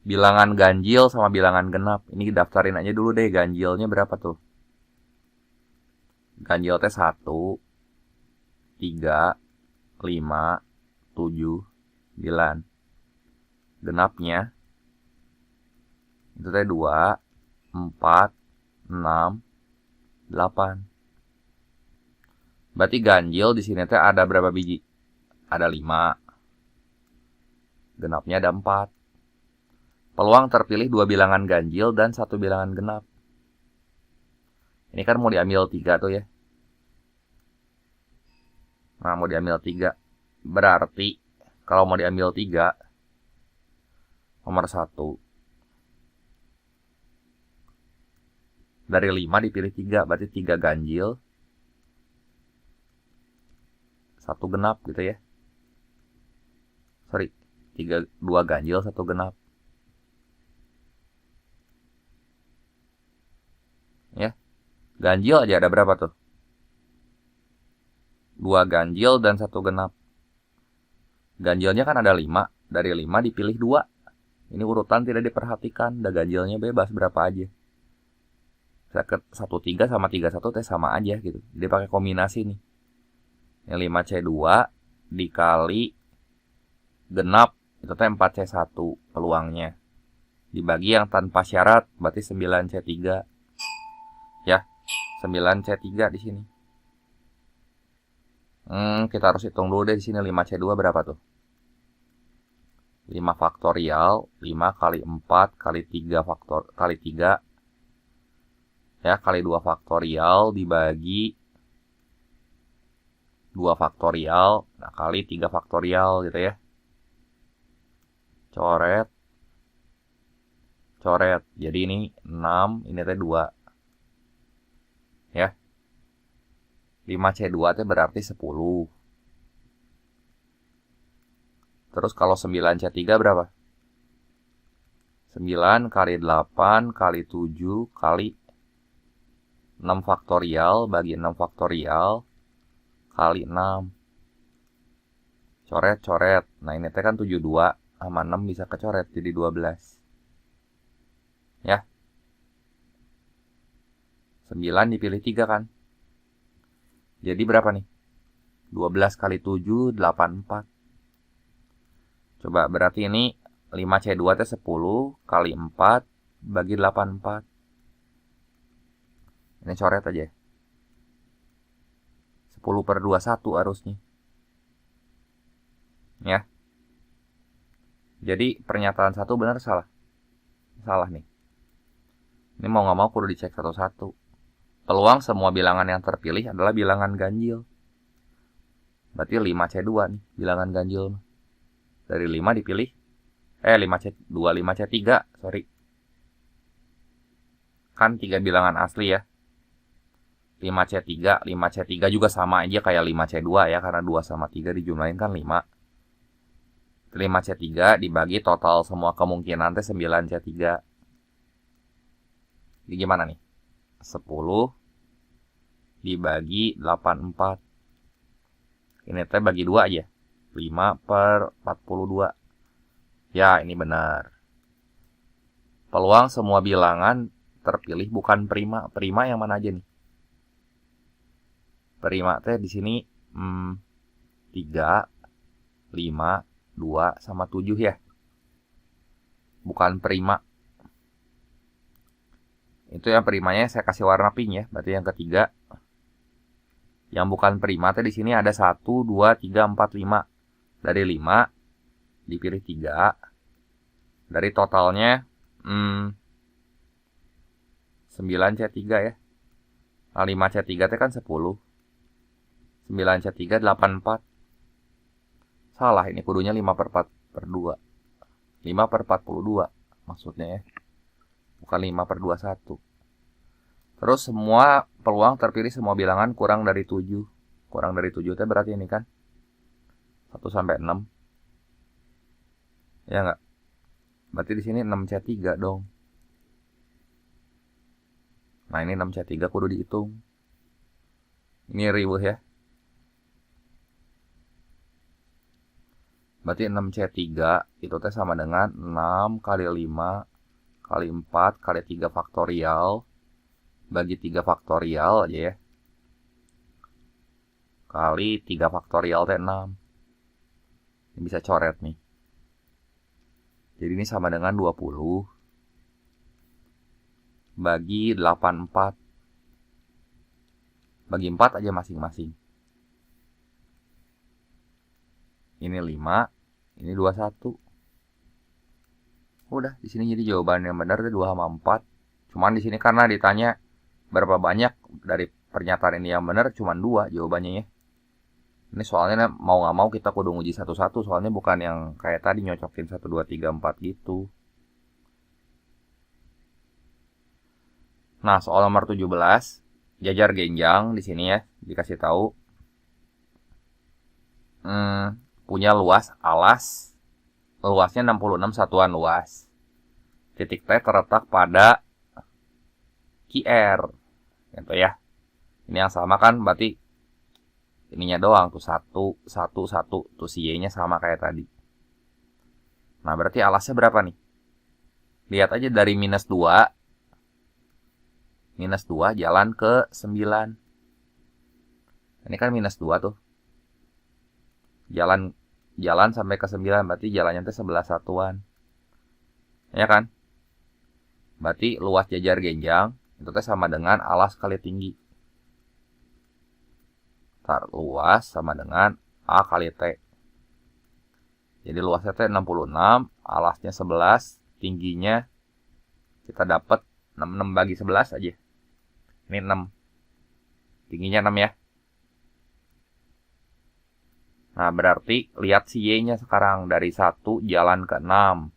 Speaker 1: bilangan ganjil sama bilangan genap. Ini daftarin aja dulu deh, ganjilnya berapa tuh? Ganjil teh 1, 3, 5, 7, 9. Genapnya itu teh 2, 4, 6, 8. Berarti ganjil di sini teh ada berapa biji? Ada 5. Genapnya ada 4. Peluang terpilih 2 bilangan ganjil dan 1 bilangan genap. Ini kan mau diambil 3 tuh ya. Nah, mau diambil 3. Berarti kalau mau diambil 3, nomor 1. Dari 5 dipilih 3, berarti 3 ganjil, 1 genap gitu ya. Sorry, 2 ganjil, 1 genap. Ya. Ganjil aja ada berapa tuh? 2 ganjil dan 1 genap. Ganjilnya kan ada 5. Dari 5 dipilih 2. Ini urutan tidak diperhatikan. Dan ganjilnya bebas berapa aja. 13 sama 31 teh sama aja gitu. Dia pakai kombinasi nih. Yang 5C2 dikali genap. Itu teh 4C1 peluangnya. Dibagi yang tanpa syarat. Berarti 9C3. Ya. 9C3 di sini. Kita harus hitung dulu deh di sini 5C2 berapa tuh? 5 faktorial, 5 kali 4 kali 3 kali 3 ya, kali 2 faktorial dibagi 2 faktorial, nah kali 3 faktorial gitu ya. Coret. Jadi ini 6, ini teh 2. Ya. 5C2 itu berarti 10. Terus kalau 9C3 berapa? 9 kali 8 kali 7 kali 6 faktorial bagi 6 faktorial kali 6. Coret-coret. Nah ini teh kan 72 sama 6 bisa kecoret jadi 12. Ya. 9 dipilih 3 kan. Jadi berapa nih? 12 kali 7, 84. Coba berarti ini 5C2 teh 10 kali 4 bagi 84. Ini coret aja. 10/21 harusnya. Ya. Jadi pernyataan 1 benar salah? Salah nih. Ini mau nggak mau kudu dicek satu-satu. Peluang semua bilangan yang terpilih adalah bilangan ganjil. Berarti 5C2 nih, bilangan ganjil. Dari 5 dipilih. 5C2, 5C3, sorry. Kan 3 bilangan asli ya. 5C3, 5C3 juga sama aja kayak 5C2 ya, karena 2 sama 3 dijumlahin kan 5. 5C3 dibagi total semua kemungkinan teh 9C3. Jadi gimana nih? 10 dibagi 84. Ini teh bagi 2 aja. 5/42. Ya, ini benar. Peluang semua bilangan terpilih bukan prima. Prima yang mana aja nih? Prima teh di sini 3, 5, 2 sama 7 ya. Bukan prima. Itu yang primanya saya kasih warna pink ya. Berarti yang ketiga. Yang bukan prima teh di sini ada 1, 2, 3, 4, 5. Dari 5 dipilih 3. Dari totalnya 9C3 ya. Nah, 5C3 teh kan 10. 9C3 84. Salah ini kudunya 5/4/2. 5/42 maksudnya ya. Bukan 5/21. Terus semua peluang terpilih semua bilangan kurang dari 7. Kurang dari 7 itu berarti ini kan 1 sampai 6. Ya enggak? Berarti di sini 6C3 dong. Nah, ini 6C3 kudu dihitung. Ini riweuh ya. Berarti 6C3 itu teh sama dengan 6 kali 5 kali 4 kali 3 faktorial bagi 3 faktorial aja ya. Kali 3 faktorial teh 6. Ini bisa coret nih. Jadi ini sama dengan 20 bagi 84. Bagi 4 aja masing-masing. Ini 5, ini 21. Udah, di sini jadi jawaban yang benar itu 2 sama 4. Cuman di sini karena ditanya berapa banyak dari pernyataan ini yang benar, cuman 2 jawabannya ya. Ini soalnya mau nggak mau kita kudu nguji satu-satu, soalnya bukan yang kayak tadi nyocokin 1, 2, 3, 4 gitu. Nah, soal nomor 17, jajar genjang di sini ya, dikasih tahu. Punya luas alas, luasnya 66 satuan luas. Titik T terletak pada QR. Gitu ya. Ini yang sama kan berarti ininya doang tuh 1, 1, 1. Tuh si Y-nya sama kayak tadi. Nah, berarti alasnya berapa nih? Lihat aja dari -2. -2 jalan ke 9. Ini kan -2 tuh. Jalan sampai ke 9, berarti jalannya itu 11 satuan. Ya kan? Berarti luas jajar genjang itu teh sama dengan alas kali tinggi. Luas sama dengan A kali T. Jadi luasnya teh 66, alasnya 11, tingginya kita dapat 66 bagi 11 aja. Ini 6. Tingginya 6 ya. Nah, berarti lihat si Y-nya sekarang. Dari 1 jalan ke 6.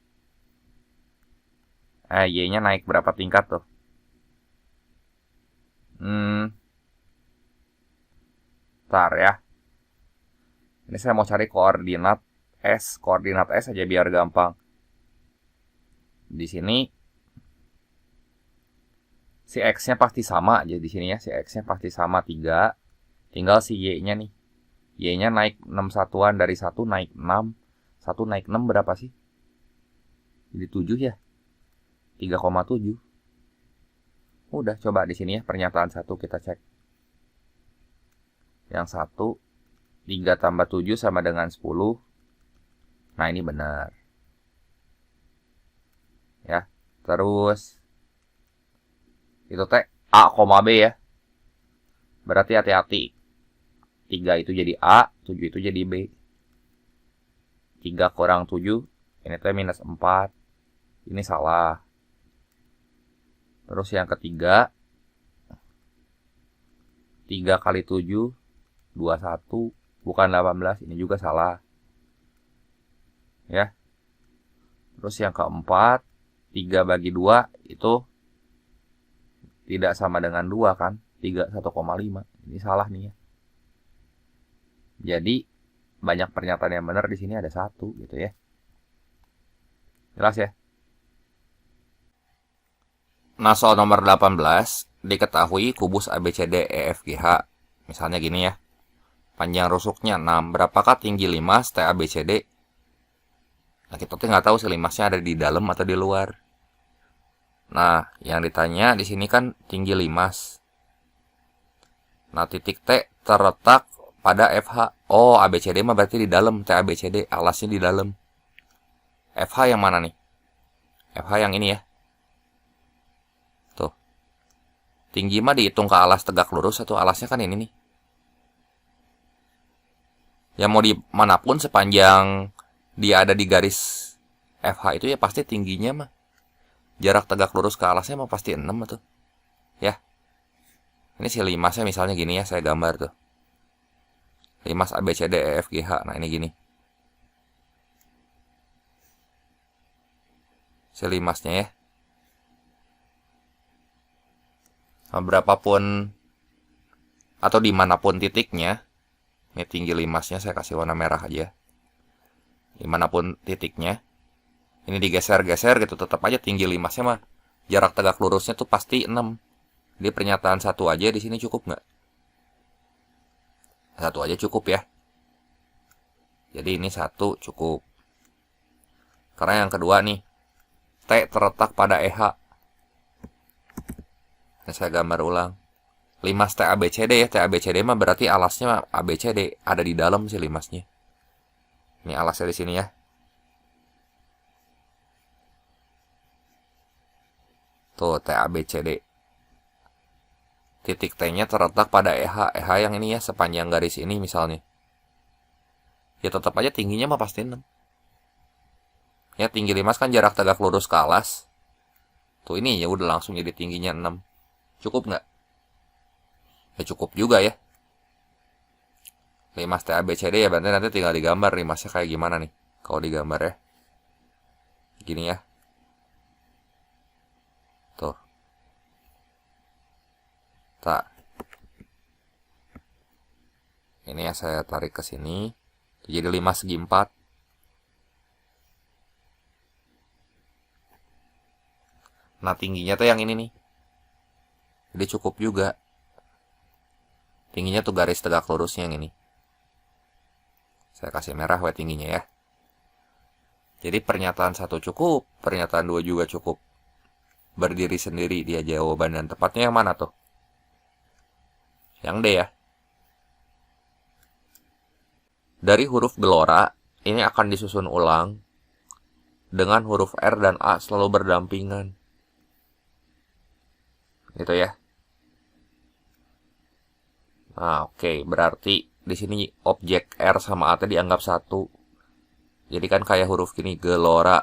Speaker 1: Y-nya naik berapa tingkat tuh? Bentar ya. Ini saya mau cari koordinat S, koordinat S aja biar gampang. Di sini si X-nya pasti sama aja di sini ya. Si X-nya pasti sama 3. Tinggal si Y-nya nih. Y-nya naik 6 satuan, dari 1 naik 6. 1 naik 6 berapa sih? Jadi 7 ya. 3,7. Udah, coba di sini ya pernyataan 1 kita cek. Yang 1, 3 tambah 7 sama dengan 10. Nah, ini benar. Ya. Terus itu teh A, B ya. Berarti hati-hati. 3 itu jadi A, 7 itu jadi B. 3 kurang 7, ini teh minus 4. Ini salah. Terus yang ketiga, 3 kali 7, 21, bukan 18, ini juga salah. Ya. Terus yang keempat, 3 bagi 2 itu tidak sama dengan 2 kan? 3, 1,5. Ini salah nih ya. Jadi, banyak pernyataan yang benar di sini ada 1 gitu ya. Jelas ya? Nah, soal nomor 18, diketahui kubus ABCDEFGH. Misalnya gini ya. Panjang rusuknya 6, berapakah tinggi limas TABCD? Nah, kita tuh nggak tahu si limasnya ada di dalam atau di luar. Nah, yang ditanya di sini kan tinggi limas. Nah, titik T terletak pada FH. Oh, ABCD mah berarti di dalam. TABCD, alasnya di dalam. FH yang mana nih? FH yang ini ya. Tuh. Tinggi mah dihitung ke alas tegak lurus atau alasnya kan ini nih. Ya mau di manapun sepanjang dia ada di garis FH itu ya pasti tingginya mah. Jarak tegak lurus ke alasnya mah pasti 6 tuh. Ya. Ini si limasnya misalnya gini ya, saya gambar tuh. Limas ABCDEFGH. Nah, ini gini. Si limasnya ya. Nah, berapapun atau dimanapun titiknya, ini tinggi limasnya saya kasih warna merah aja. Dimanapun titiknya, ini digeser-geser gitu, tetap aja tinggi limasnya mah. Jarak tegak lurusnya tuh pasti 6. Di pernyataan 1 aja di sini cukup nggak? 1 aja cukup ya. Jadi ini 1 cukup. Karena yang kedua nih, T terletak pada EH. Ini saya gambar ulang. Limas TABCD ya, TABCD mah berarti alasnya ABCD, ada di dalam sih limasnya. Ini alasnya di sini ya. Tuh TABCD. Titik T-nya terletak pada EH. EH yang ini ya, sepanjang garis ini misalnya. Ya tetap aja tingginya mah pasti 6. Ya tinggi limas kan jarak tegak lurus ke alas. Tuh ini ya udah langsung jadi tingginya 6. Cukup nggak? Ya cukup juga ya. Limas TABCD ya berarti nanti tinggal digambar limasnya kayak gimana nih. Kalau digambar ya. Gini ya. Tuh. Tak. Ini ya saya tarik ke sini. Jadi 5 segi 4. Nah tingginya tuh yang ini nih. Jadi cukup juga. Tingginya tuh garis tegak lurusnya yang ini. Saya kasih merah we tingginya ya. Jadi pernyataan 1 cukup. Pernyataan 2 juga cukup. Berdiri sendiri dia jawaban dan tepatnya yang mana tuh? Yang D ya. Dari huruf gelora, ini akan disusun ulang dengan huruf R dan A selalu berdampingan. Gitu ya. Nah, oke, berarti di sini objek R sama A dianggap 1. Jadi kan kayak huruf gini, gelora.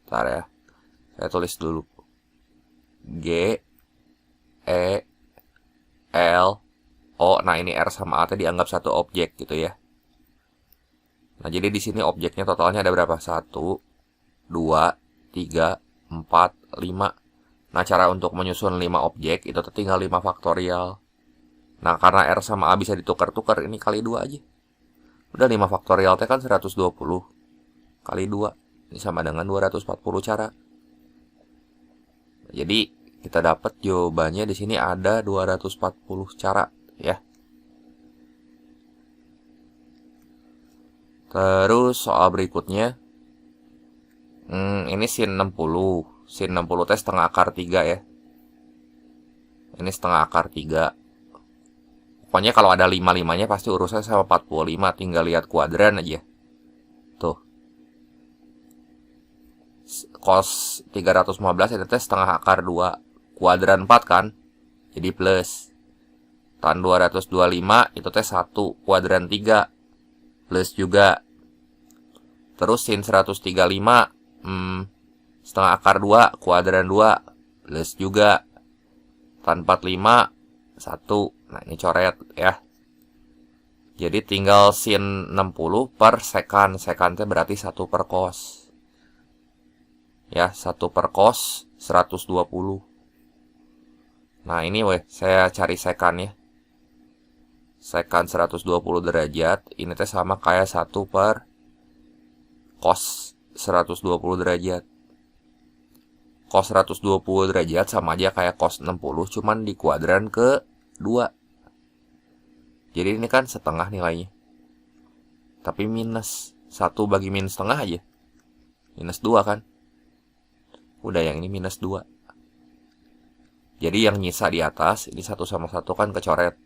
Speaker 1: Bentar ya. Saya tulis dulu. G E L O. Nah, ini R sama A dianggap 1 objek gitu ya. Nah, jadi di sini objeknya totalnya ada berapa? 1, 2, 3, 4, 5. Nah, cara untuk menyusun 5 objek itu tinggal 5 faktorial. Nah, karena R sama A bisa ditukar-tukar, ini kali 2 aja. Udah 5 faktorial kan 120. kali 2. Ini sama dengan 240 cara. Jadi kita dapat jawabannya di sini ada 240 cara ya. Terus soal berikutnya, ini sin 60. Sin 60 teh setengah akar 3 ya. Ini setengah akar 3. Pokoknya kalau ada 5-5-nya pasti urusannya sama 45. Tinggal lihat kuadran aja. Tuh. Cos 315 itu teh setengah akar 2. Kuadran 4 kan? Jadi plus. Tan 225 itu teh 1. Kuadran 3. Plus juga. Terus sin 135 setengah akar 2 kuadran 2 plus juga. Tan 45 1. Nah ini coret ya. Jadi tinggal sin 60 per sekan. Sekannya berarti 1 per cos. Ya 1 per cos 120. Nah ini saya cari sekan ya. Sekan 120 derajat. Ini teh sama kayak 1 per cos 120 derajat. Cos 120 derajat sama aja kayak cos 60, cuman di kuadran ke 2. Jadi ini kan setengah nilainya. Tapi minus 1 bagi minus setengah aja. Minus 2 kan. Udah yang ini minus 2. Jadi yang nyisa di atas, ini 1 sama 1 kan kecoret.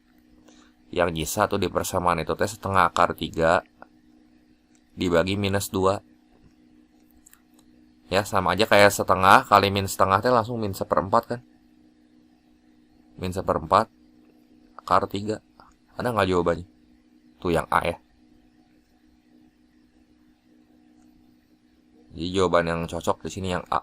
Speaker 1: Yang nyisa tuh di persamaan itu teh setengah akar 3 dibagi minus 2. Ya sama aja kayak setengah kali min setengah teh langsung min 1/4 kan. Min 1/4 akar 3. Ada nggak jawabannya? Tuh yang A ya. Jadi jawaban yang cocok di sini yang A.